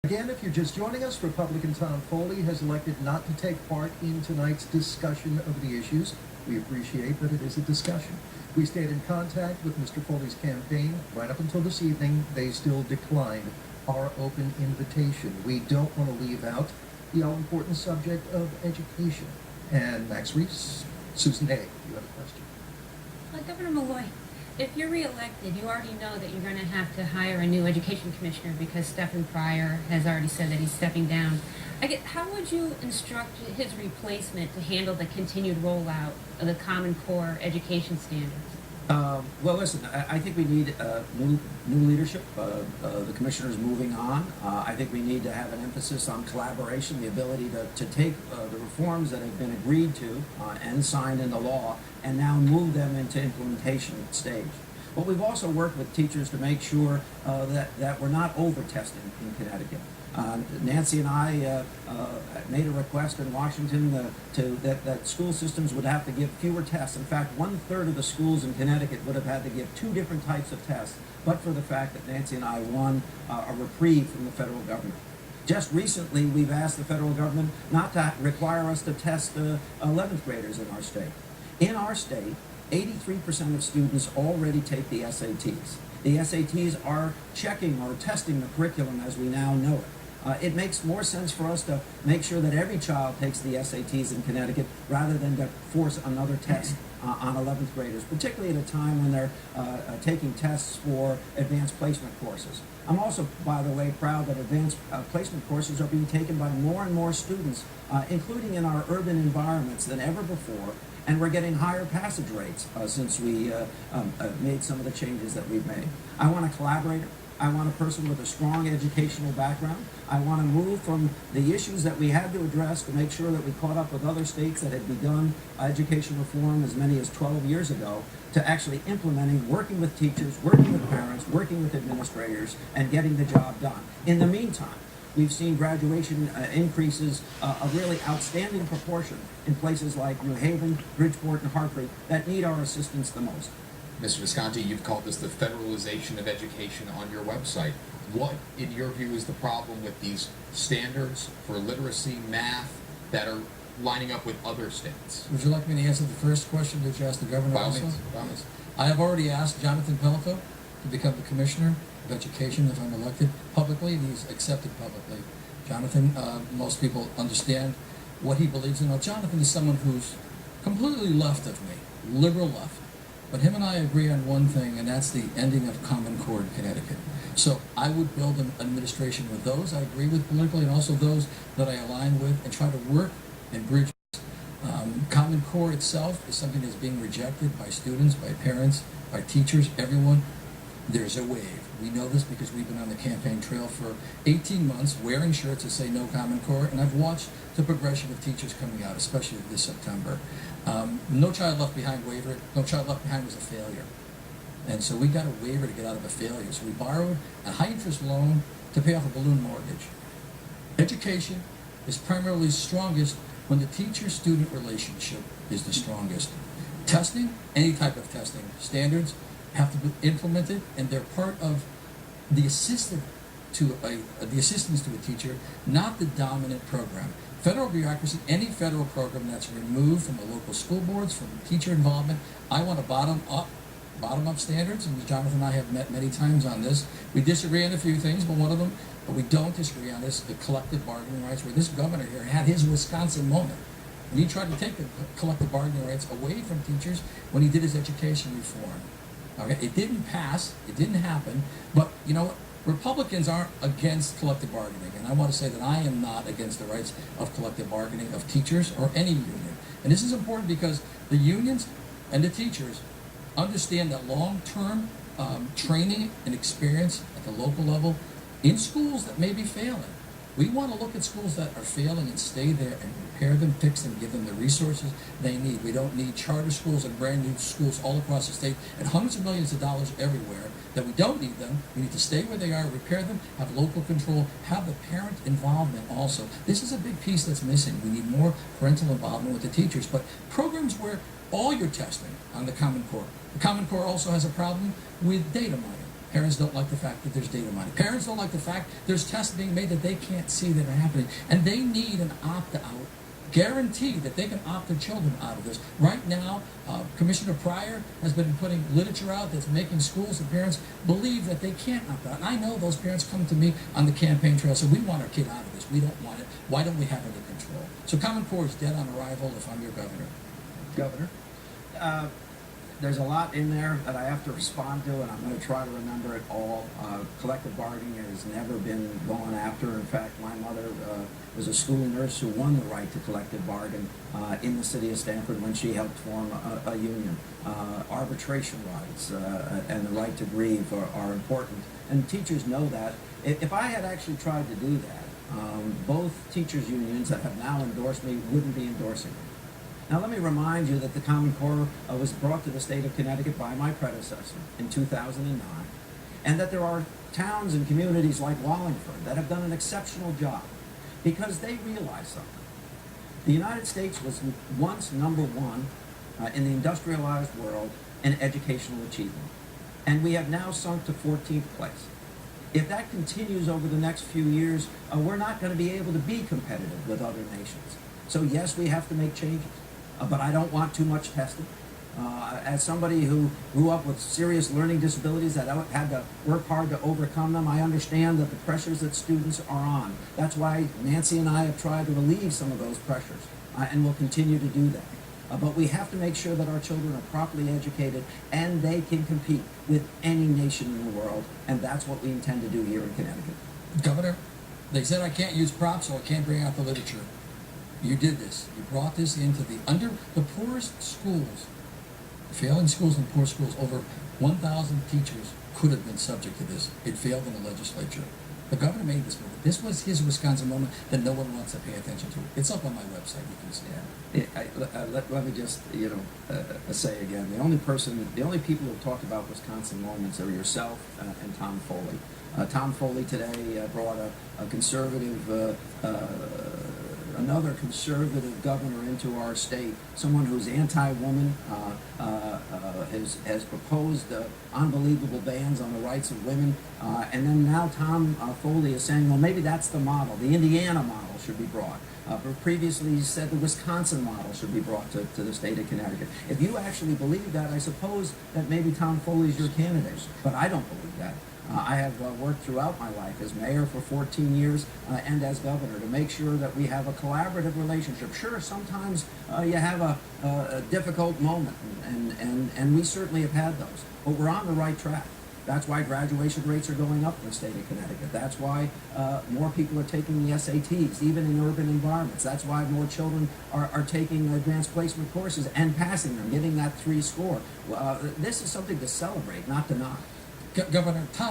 Again, if you're just joining us, Republican Tom Foley has elected not to take part in tonight's discussion of the issues. We appreciate that it is a discussion. We stayed in contact with Mr. Foley's campaign. Right up until this evening, they still declined our open invitation. We don't want to leave out the all-important subject of education. And Max Reese, Susan Hay, you have a question. Governor Malloy, if you're reelected, you already know that you're going to have to hire a new education commissioner because Stephen Pryor has already said that he's stepping down. How would you instruct his replacement to handle the continued rollout of the Common Core education standards? Well, listen, I think we need new leadership. The commissioner is moving on. I think we need to have an emphasis on collaboration, the ability to take the reforms that have been agreed to and signed into law and now move them into implementation stage. But we've also worked with teachers to make sure that we're not over-testing in Connecticut. Nancy and I made a request in Washington that school systems would have to give fewer tests. In fact, 1/3 of the schools in Connecticut would have had to give 2 different types of tests, but for the fact that Nancy and I won a reprieve from the federal government. Just recently, we've asked the federal government not to require us to test 11th graders in our state. In our state, 83% of students already take the SATs. The SATs are checking or testing the curriculum as we now know it. It makes more sense for us to make sure that every child takes the SATs in Connecticut rather than to force another test on 11th graders, particularly at a time when they're taking tests for advanced placement courses. I'm also, by the way, proud that advanced placement courses are being taken by more and more students, including in our urban environments than ever before, and we're getting higher passage rates since we made some of the changes that we've made. I want a collaborator. I want a person with a strong educational background. I want to move from the issues that we had to address to make sure that we caught up with other states that had begun education reform as many as 12 years ago to actually implementing, working with teachers, working with parents, working with administrators, and getting the job done. In the meantime, we've seen graduation increases of really outstanding proportion in places like New Haven, Bridgeport, and Hartford that need our assistance the most. Mr. Visconti, you've called this the federalization of education on your website. What, in your view, is the problem with these standards for literacy, math, that are lining up with other states? Would you like me to answer the first question that you asked the governor By all also? means. By all means. I have already asked Jonathan Pellico to become the commissioner of education if I'm elected publicly, and he's accepted publicly. Jonathan, most people understand what he believes in. Now, Jonathan is someone who's completely left of me, liberal left. But him and I agree on one thing, and that's the ending of Common Core in Connecticut. So I would build an administration with those I agree with politically and also those that I align with and try to work and bridge. Common Core itself is something that's being rejected by students, by parents, by teachers, everyone. There's a wave. We know this because we've been on the campaign trail for 18 months wearing shirts that say no Common Core, and I've watched the progression of teachers coming out, especially this September. No Child Left Behind waiver. No Child Left Behind was a failure. And so we got a waiver to get out of a failure. So we borrowed a high-interest loan to pay off a balloon mortgage. Education is primarily strongest when the teacher-student relationship is the strongest. Testing, any type of testing, standards have to be implemented, and they're part of the assistance to a teacher, not the dominant program. Federal bureaucracy, any federal program that's removed from the local school boards, from teacher involvement, I want a bottom-up standards, and Jonathan and I have met many times on this. We disagree on a few things, but one of them, but we don't disagree on this, the collective bargaining rights, where this governor here had his Wisconsin moment. And he tried to take the collective bargaining rights away from teachers when he did his education reform. Okay, it didn't pass, it didn't happen, but you know what? Republicans aren't against collective bargaining, and I want to say that I am not against the rights of collective bargaining of teachers or any union. And this is important because the unions and the teachers understand that long-term training and experience at the local level in schools that may be failing. We want to look at schools that are failing and stay there and repair them, fix them, give them the resources they need. We don't need charter schools and brand new schools all across the state and hundreds of millions of dollars everywhere that we don't need them. We need to stay where they are, repair them, have local control, have the parent involvement also. This is a big piece that's missing. We need more parental involvement with the teachers, but programs where all your testing on the Common Core. The Common Core also has a problem with data mining. Parents don't like the fact that there's data mining. Parents don't like the fact there's tests being made that they can't see that are happening. And they need an opt-out guarantee that they can opt their children out of this. Right now, Commissioner Pryor has been putting literature out that's making schools and parents believe that they can't opt out. And I know those parents come to me on the campaign trail and say, we want our kid out of this. We don't want it. Why don't we have it in control? So Common Core is dead on arrival if I'm your governor. Governor? There's a lot in there that I have to respond to, and I'm going to try to remember it all. Collective bargaining has never been gone after. In fact, my mother was a school nurse who won the right to collective bargain in the city of Stamford when she helped form a union. Arbitration rights and the right to grieve are important, and teachers know that. If I had actually tried to do that, both teachers' unions that have now endorsed me wouldn't be endorsing me. Now, let me remind you that the Common Core was brought to the state of Connecticut by my predecessor in 2009, and that there are towns and communities like Wallingford that have done an exceptional job because they realize something. The United States was once number one in the industrialized world in educational achievement, and we have now sunk to 14th place. If that continues over the next few years, we're not going to be able to be competitive with other nations. So yes, we have to make changes. But I don't want too much testing. As somebody who grew up with serious learning disabilities that had to work hard to overcome them, I understand that the pressures that students are on. That's why Nancy and I have tried to relieve some of those pressures, and will continue to do that. But we have to make sure that our children are properly educated and they can compete with any nation in the world, and that's what we intend to do here in Connecticut. Governor, they said I can't use props, so I can't bring out the literature. You did this. You brought this into the poorest schools, failing schools and poor schools. Over 1,000 teachers could have been subject to this. It failed in the legislature. The governor made this move. This was his Wisconsin moment that no one wants to pay attention to. It's up on my website. You can see it. Let me just say again, the only people who have talked about Wisconsin moments are yourself and Tom Foley. Tom Foley today brought a conservative. Another conservative governor into our state, someone who's anti-woman, has proposed unbelievable bans on the rights of women, and then now Tom Foley is saying, well, maybe that's the model. The Indiana model should be brought. But previously he said the Wisconsin model should be brought to the state of Connecticut. If you actually believe that, I suppose that maybe Tom Foley's your candidate, but I don't believe that. I have worked throughout my life as mayor for 14 years and as governor to make sure that we have a collaborative relationship. Sure, sometimes you have a difficult moment, and we certainly have had those, but we're on the right track. That's why graduation rates are going up in the state of Connecticut. That's why more people are taking the SATs, even in urban environments. That's why more children are taking advanced placement courses and passing them, getting that 3 score. This is something to celebrate, not to knock. Governor Tom